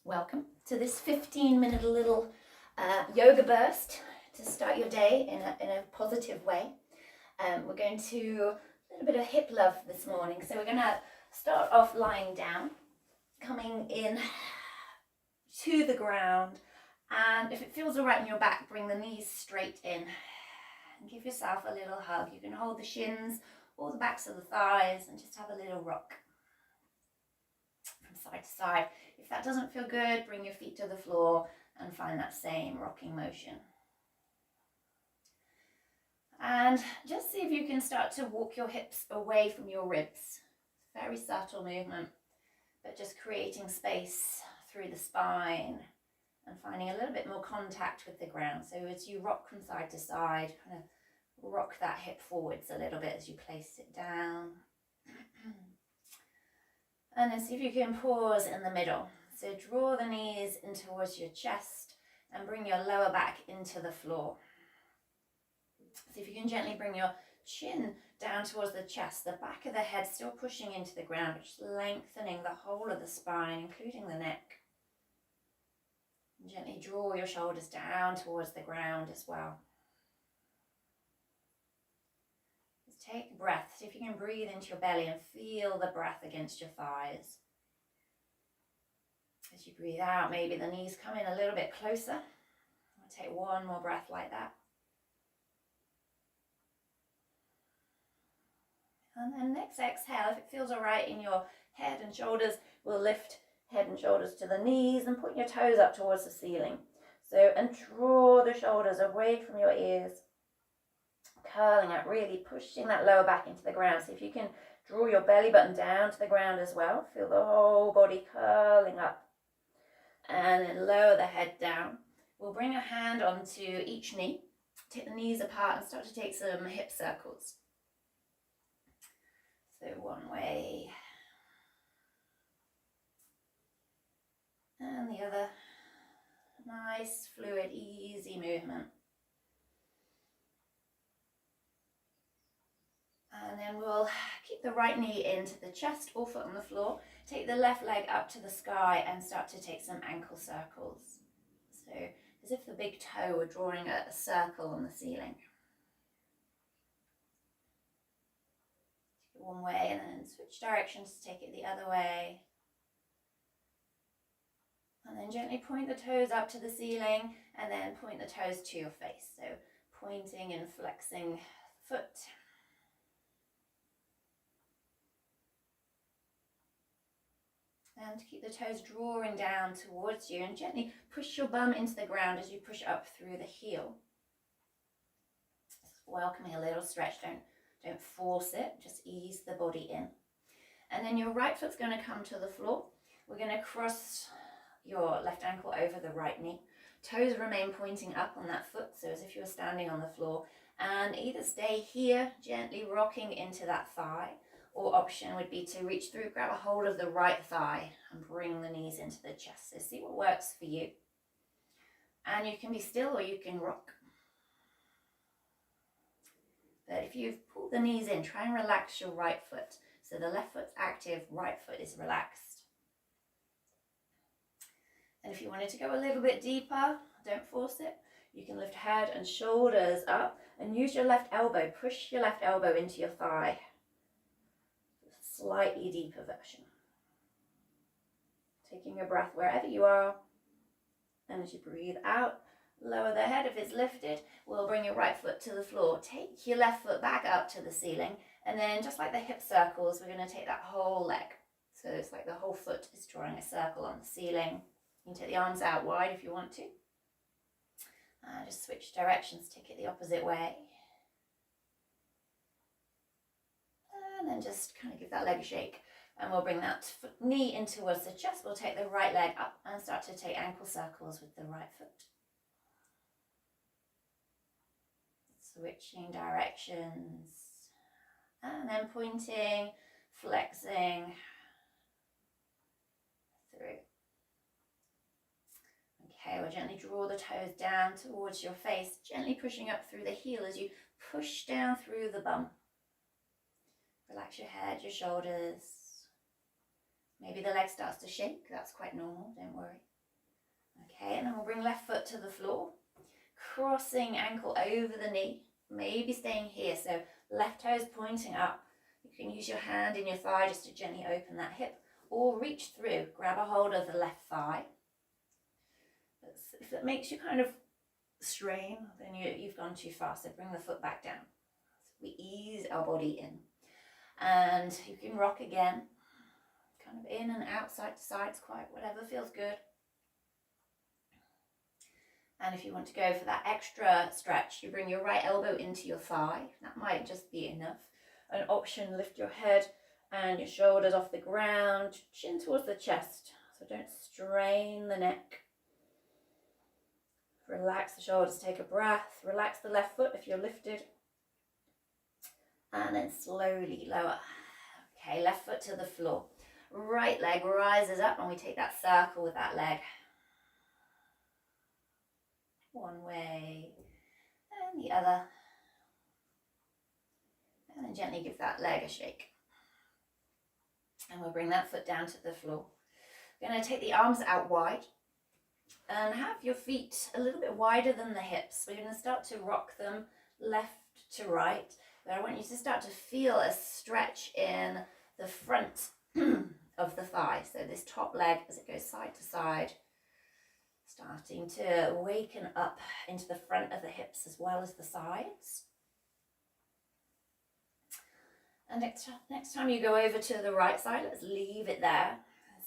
Welcome to this 15-minute little yoga burst to start your day in a positive way. We're going to a little bit of hip love this morning. So we're going to start off lying down, coming in to the ground, and if it feels all right in your back, bring the knees straight in and give yourself a little hug. You can hold the shins or the backs of the thighs and just have a little rock from side to side. If that doesn't feel good, bring your feet to the floor and find that same rocking motion. And just see if you can start to walk your hips away from your ribs. Very subtle movement, but just creating space through the spine and finding a little bit more contact with the ground. So as you rock from side to side, kind of rock that hip forwards a little bit as you place it down. And then see if you can pause in the middle. So draw the knees in towards your chest and bring your lower back into the floor. See if you can gently bring your chin down towards the chest, the back of the head still pushing into the ground, but just lengthening the whole of the spine, including the neck. And gently draw your shoulders down towards the ground as well. Take a breath. See if you can breathe into your belly and feel the breath against your thighs. As you breathe out, maybe the knees come in a little bit closer. I'll take one more breath like that. And then next exhale, if it feels all right in your head and shoulders, we'll lift head and shoulders to the knees and put your toes up towards the ceiling. So, and draw the shoulders away from your ears. Curling up, really pushing that lower back into the ground. So if you can draw your belly button down to the ground as well, feel the whole body curling up. And then lower the head down. We'll bring a hand onto each knee, take the knees apart and start to take some hip circles. So one way and the other. Nice, fluid, easy movement. And then we'll keep the right knee into the chest or foot on the floor. Take the left leg up to the sky and start to take some ankle circles. So as if the big toe were drawing a circle on the ceiling. Take it one way and then switch directions to take it the other way. And then gently point the toes up to the ceiling and then point the toes to your face. So pointing and flexing the foot. And keep the toes drawing down towards you and gently push your bum into the ground as you push up through the heel. Welcoming a little stretch, don't force it, just ease the body in. And then your right foot's going to come to the floor. We're going to cross your left ankle over the right knee. Toes remain pointing up on that foot, so as if you were standing on the floor. And either stay here, gently rocking into that thigh, or option would be to reach through, grab a hold of the right thigh and bring the knees into the chest. So see what works for you. And you can be still or you can rock. But if you've pulled the knees in, try and relax your right foot. So the left foot's active, right foot is relaxed. And if you wanted to go a little bit deeper, don't force it. You can lift head and shoulders up and use your left elbow. Push your left elbow into your thigh. Slightly deeper version. Taking a breath wherever you are. And as you breathe out, lower the head if it's lifted. We'll bring your right foot to the floor. Take your left foot back up to the ceiling. And then just like the hip circles, we're going to take that whole leg. So it's like the whole foot is drawing a circle on the ceiling. You can take the arms out wide if you want to. Just switch directions, take it the opposite way. And then just kind of give that leg a shake. And we'll bring that knee in towards the chest. We'll take the right leg up and start to take ankle circles with the right foot. Switching directions. And then pointing, flexing through. Okay, we'll gently draw the toes down towards your face, gently pushing up through the heel as you push down through the bum. Relax your head, your shoulders. Maybe the leg starts to shake, that's quite normal, don't worry. Okay, and then we'll bring left foot to the floor, crossing ankle over the knee, maybe staying here. So left toe is pointing up. You can use your hand in your thigh just to gently open that hip, or reach through, grab a hold of the left thigh. If it makes you kind of strain, then you've gone too far. So bring the foot back down. So we ease our body in. And you can rock again, kind of in and out, side to side, it's quite whatever feels good. And if you want to go for that extra stretch, you bring your right elbow into your thigh. That might just be enough. An option, lift your head and your shoulders off the ground, chin towards the chest. So don't strain the neck. Relax the shoulders, take a breath. Relax the left foot if you're lifted. And then slowly lower. Okay, left foot to the floor. Right leg rises up and we take that circle with that leg. One way and the other. And then gently give that leg a shake. And we'll bring that foot down to the floor. We're going to take the arms out wide and have your feet a little bit wider than the hips. We're going to start to rock them left to right. But I want you to start to feel a stretch in the front of the thigh. So this top leg as it goes side to side, starting to waken up into the front of the hips as well as the sides. And next time you go over to the right side, let's leave it there.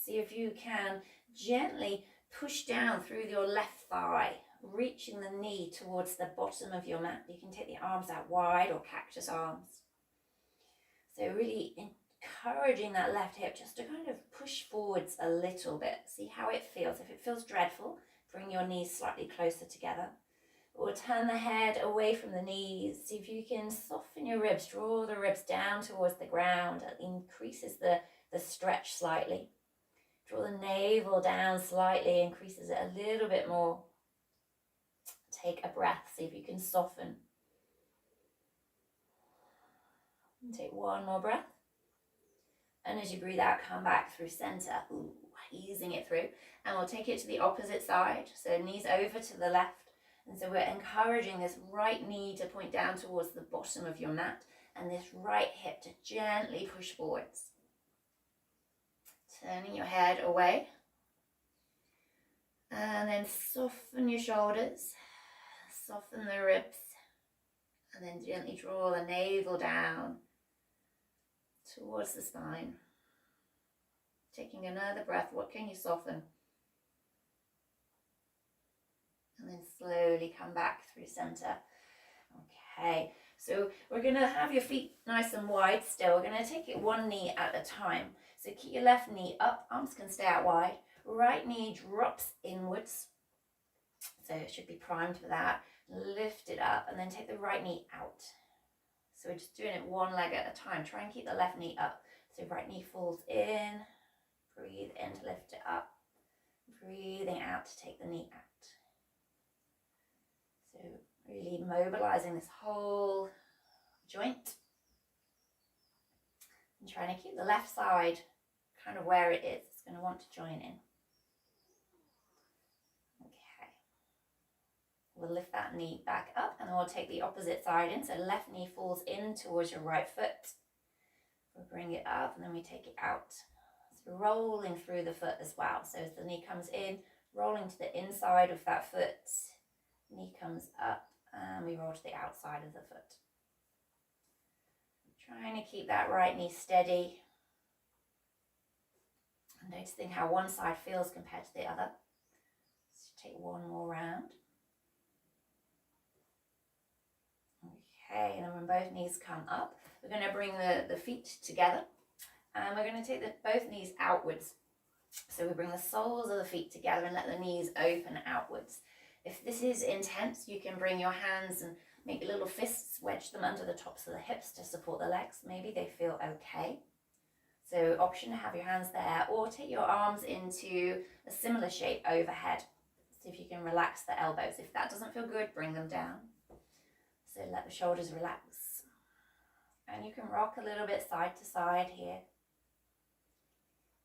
See if you can gently push down through your left thigh, reaching the knee towards the bottom of your mat. You can take the arms out wide or cactus arms. So really encouraging that left hip just to kind of push forwards a little bit. See how it feels. If it feels dreadful, bring your knees slightly closer together. Or turn the head away from the knees. See if you can soften your ribs, draw the ribs down towards the ground. It increases the stretch slightly. Draw the navel down slightly, increases it a little bit more. Take a breath, see if you can soften. And take one more breath. And as you breathe out, come back through center, easing it through. And we'll take it to the opposite side. So knees over to the left. And so we're encouraging this right knee to point down towards the bottom of your mat and this right hip to gently push forwards. Turning your head away. And then soften your shoulders, soften the ribs, and then gently draw the navel down towards the spine. Taking another breath, what can you soften? And then slowly come back through center. Okay, so we're going to have your feet nice and wide still. We're going to take it one knee at a time. So keep your left knee up, arms can stay out wide. Right knee drops inwards. So it should be primed for that. Lift it up and then take the right knee out. So we're just doing it one leg at a time. Try and keep the left knee up. So right knee falls in. Breathe in to lift it up. Breathing out to take the knee out. So really mobilizing this whole joint. And trying to keep the left side kind of where it is. It's going to want to join in. Okay. We'll lift that knee back up and then we'll take the opposite side in. So left knee falls in towards your right foot. We'll bring it up and then we take it out. So rolling through the foot as well. So as the knee comes in, rolling to the inside of that foot. Knee comes up and we roll to the outside of the foot. Trying to keep that right knee steady. And noticing how one side feels compared to the other. So take one more round. Okay, and then when both knees come up, we're going to bring the feet together. And we're going to take both knees outwards. So we bring the soles of the feet together and let the knees open outwards. If this is intense, you can bring your hands and make little fists, wedge them under the tops of the hips to support the legs. Maybe they feel okay. So option to have your hands there or take your arms into a similar shape overhead. See if you can relax the elbows. If that doesn't feel good, bring them down. So let the shoulders relax. And you can rock a little bit side to side here.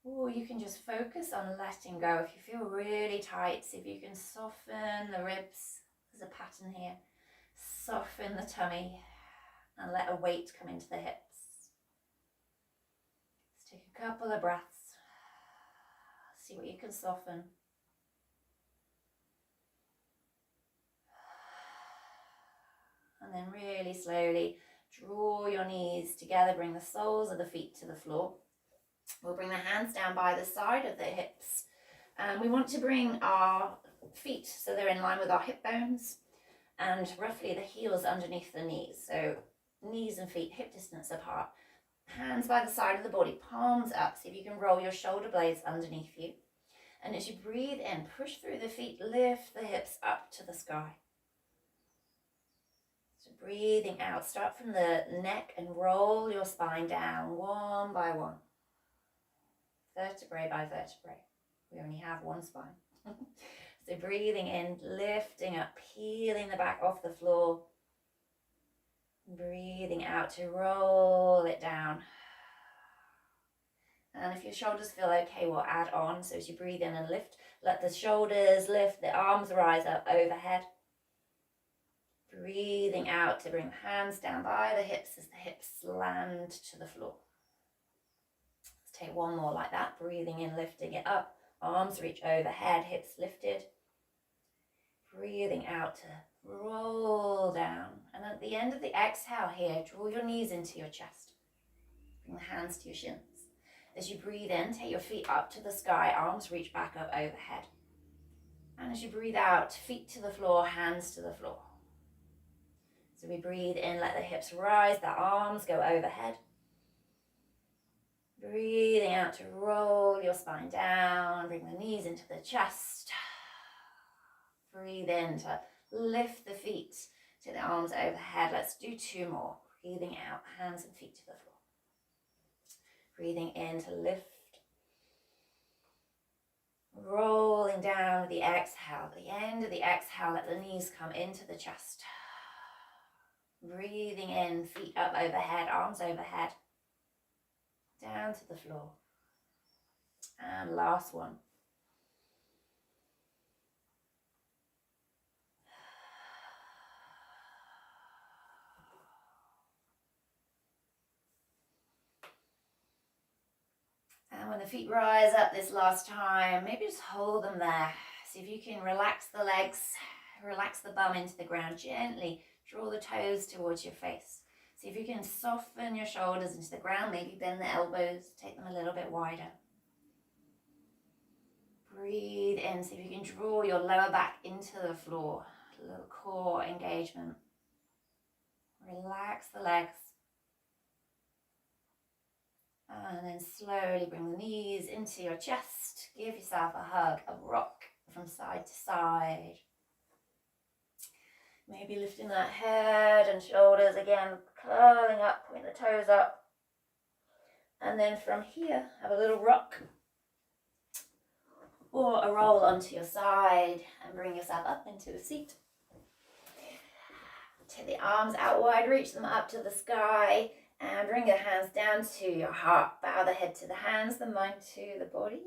Or you can just focus on letting go. If you feel really tight, see if you can soften the ribs. There's a pattern here. Soften the tummy and let a weight come into the hips. Let's take a couple of breaths. See what you can soften. And then really slowly draw your knees together, bring the soles of the feet to the floor. We'll bring the hands down by the side of the hips. And we want to bring our feet so they're in line with our hip bones and roughly the heels underneath the knees. So knees and feet hip distance apart. Hands by the side of the body, palms up. See if you can roll your shoulder blades underneath you. And as you breathe in, push through the feet, lift the hips up to the sky. So breathing out, start from the neck and roll your spine down one by one. Vertebrae by vertebrae. We only have one spine. So breathing in, lifting up, peeling the back off the floor. Breathing out to roll it down. And if your shoulders feel okay, we'll add on. So as you breathe in and lift, let the shoulders lift, the arms rise up overhead. Breathing out to bring the hands down by the hips as the hips land to the floor. Take one more like that, breathing in, lifting it up, arms reach overhead, hips lifted. Breathing out to roll down. And at the end of the exhale here, draw your knees into your chest. Bring the hands to your shins. As you breathe in, take your feet up to the sky, arms reach back up overhead. And as you breathe out, feet to the floor, hands to the floor. So we breathe in, let the hips rise, the arms go overhead. Breathing out to roll your spine down, bring the knees into the chest. Breathe in to lift the feet to the arms overhead. Let's do two more. Breathing out, hands and feet to the floor. Breathing in to lift. Rolling down with the exhale. At the end of the exhale, let the knees come into the chest. Breathing in, feet up overhead, arms overhead. Down to the floor. And last one. And when the feet rise up this last time, maybe just hold them there. See if you can relax the legs, relax the bum into the ground gently. Draw the toes towards your face. See if you can soften your shoulders into the ground, maybe bend the elbows, take them a little bit wider. Breathe in, see if you can draw your lower back into the floor, a little core engagement. Relax the legs. And then slowly bring the knees into your chest. Give yourself a hug, a rock from side to side. Maybe lifting that head and shoulders again, curling up, point the toes up. And then from here, have a little rock or a roll onto your side and bring yourself up into a seat. Take the arms out wide, reach them up to the sky. And bring your hands down to your heart. Bow the head to the hands, the mind to the body.